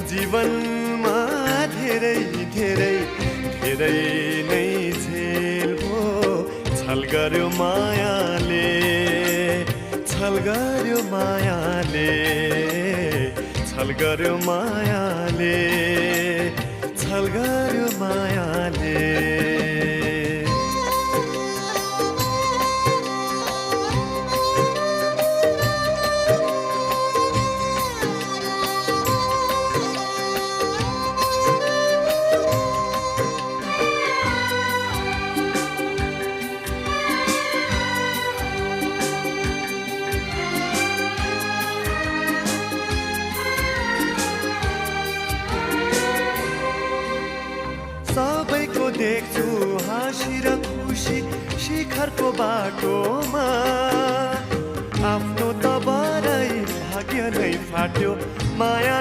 जीवनमा धेरै धेरै धेरै नै झेल भो छल गर्यो मायाले छल गर्यो मायाले छल गर्यो मायाले छल गर्यो मायाले सबैको देख्छु हाँसी र खुसी शिखरको बाटोमा आफ्नो त बराई भाग्य नै फाट्यो माया